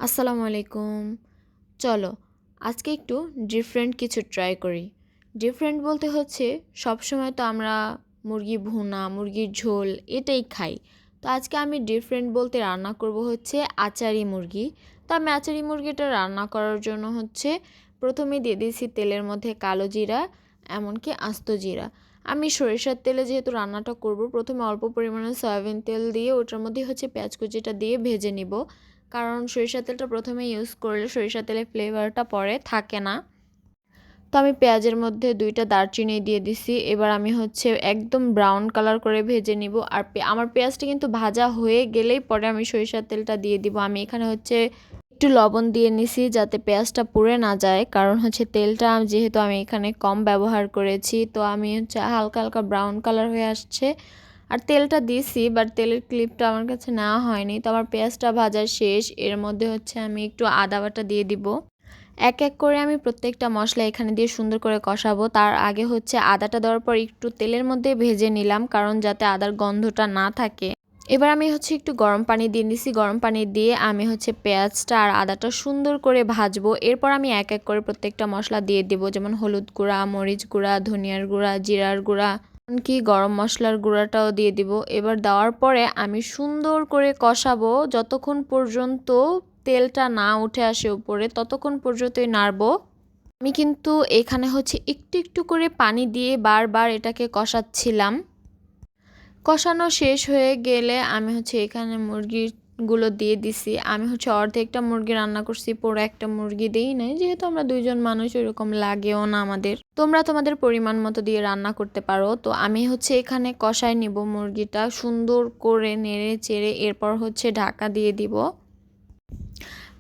আসসালামু আলাইকুম। চলো আজকে একটু ডিফারেন্ট কিছু ট্রাই করি। ডিফারেন্ট বলতে হচ্ছে সবসময় তো আমরা মুরগি ভুনা, মুরগির ঝোল এটাই খাই। তো আজকে আমি ডিফারেন্ট বলতে রান্না করব হচ্ছে আচারি মুরগি। তো আমি আচারি মুরগিটা রান্না করার জন্য হচ্ছে প্রথমে দিয়ে দিয়েছি তেলের মধ্যে কালো জিরা, এমনকি আস্ত জিরা। আমি সরিষার তেলে যেহেতু রান্নাটা করব, প্রথমে অল্প পরিমাণে সয়াবিন তেল দিয়ে ওটার মধ্যে হচ্ছে পেঁয়াজ কুচিটা দিয়ে ভেজে নিব। কারণ সরিষার তেলটা প্রথমে ইউজ করলে সরিষার তেলের ফ্লেভারটা পরে থাকে না। তো আমি পেঁয়াজের মধ্যে 2টা দারচিনি দিয়ে দিছি। এবার আমি হচ্ছে একদম ব্রাউন কালার করে ভেজে নিব। আর আমার পেঁয়াজটা কিন্তু ভাজা হয়ে গেলেই পরে আমি সরিষার তেলটা দিয়ে দিব। আমি এখানে হচ্ছে একটু লবণ দিয়ে নিছি যাতে পেঁয়াজটা পুড়ে না যায়, কারণ হচ্ছে তেলটা যেহেতু আমি এখানে কম ব্যবহার করেছি। তো আমি হচ্ছে হালকা হালকা ব্রাউন কালার হয়ে আসছে আর তেলটা দিছি, বাট তেলের ক্লিপটা আমার কাছে নেওয়া হয়নি। তো আমার পেঁয়াজটা ভাজা শেষ। এর মধ্যে হচ্ছে আমি একটু আদা বাটা দিয়ে দিব। এক এক করে আমি প্রত্যেকটা মশলা এখানে দিয়ে সুন্দর করে কষাবো। তার আগে হচ্ছে আদাটা দেওয়ার পর একটু তেলের মধ্যে ভেজে নিলাম, কারণ যাতে আদার গন্ধটা না থাকে। এবার আমি হচ্ছে একটু গরম পানি দিয়ে দিছি। গরম পানি দিয়ে আমি হচ্ছে পেঁয়াজটা আর আদাটা সুন্দর করে ভাজবো। এরপর আমি এক এক করে প্রত্যেকটা মশলা দিয়ে দিব, যেমন হলুদ গুঁড়া, মরিচ গুঁড়া, ধনিয়ার গুঁড়া, জিরার গুঁড়া, এমনকি গরম মশলার গুঁড়াটাও দিয়ে দিব। এবার দেওয়ার পরে আমি সুন্দর করে কষাবো যতক্ষণ পর্যন্ত তেলটা না উঠে আসে উপরে, ততক্ষণ পর্যন্তই নাড়বো। আমি কিন্তু এখানে হচ্ছে একটু একটু করে পানি দিয়ে বারবার এটাকে কষাচ্ছিলাম। কষানো শেষ হয়ে গেলে আমি হচ্ছে এখানে মুরগিগুলো দিয়ে দিছি। আমি হচ্ছে অর্ধেকটা মুরগি রান্না করছি, পুরো একটা মুরগি দিই নাই, যেহেতু আমরা 2জন মানুষ, ওইরকম লাগেও না আমাদের। তোমরা তোমাদের পরিমাণ মতো দিয়ে রান্না করতে পারো। তো আমি হচ্ছে এখানে কষায় নিব মুরগিটা সুন্দর করে নেড়ে চেড়ে, এরপর হচ্ছে ঢাকা দিয়ে দিব।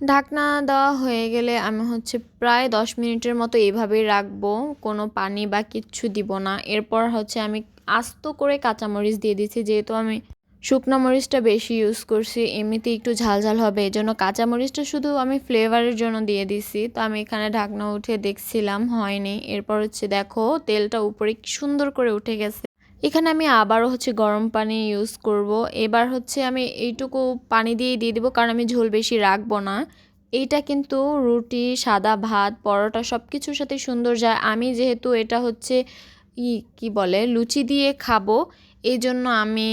ঢাকনা দেওয়া হয়ে গেলে আমি হচ্ছে প্রায় 10 মিনিটের মতো এইভাবেই রাখবো, কোনো পানি বা কিচ্ছু দিব না। এরপর হচ্ছে আমি আস্ত করে কাঁচামরিচ দিয়ে দিচ্ছি, যেহেতু আমি শুকনো মরিচটা বেশি ইউজ করছি, এমনিতে একটু ঝাল ঝাল হবে, এই জন্য কাঁচামরিচটা শুধু আমি ফ্লেভারের জন্য দিয়ে দিছি। তো আমি এখানে ঢাকনা উঠে দেখছিলাম, হয়নি। এরপর হচ্ছে দেখো তেলটা উপরে কি সুন্দর করে উঠে গেছে। এখানে আমি আবারও হচ্ছে গরম পানি ইউজ করব। এবার হচ্ছে আমি এইটুকু পানি দিয়ে দিব, কারণ আমি ঝোল বেশি রাখবো না। এইটা কিন্তু রুটি, সাদা ভাত, পরোটা সব কিছুর সাথে সুন্দর যায়। আমি যেহেতু এটা হচ্ছে কি বলে লুচি দিয়ে খাবো, এই জন্য আমি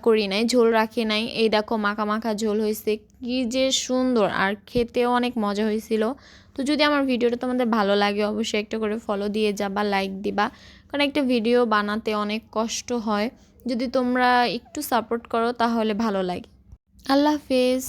করি নাই, ঝোল রাখি নাই। এই দেখো মাখা মাখা ঝোল হয়েছে, কি যে সুন্দর, আর খেতেও অনেক মজা হয়েছিল। তো যদি আমার ভিডিওটা তোমাদের ভালো লাগে, অবশ্যই একটা করে ফলো দিয়ে যাবা, লাইক দিবা, কারণ একটা ভিডিও বানাতে অনেক কষ্ট হয়। যদি তোমরা একটু সাপোর্ট করো তাহলে ভালো লাগে। আল্লাহ হাফেজ।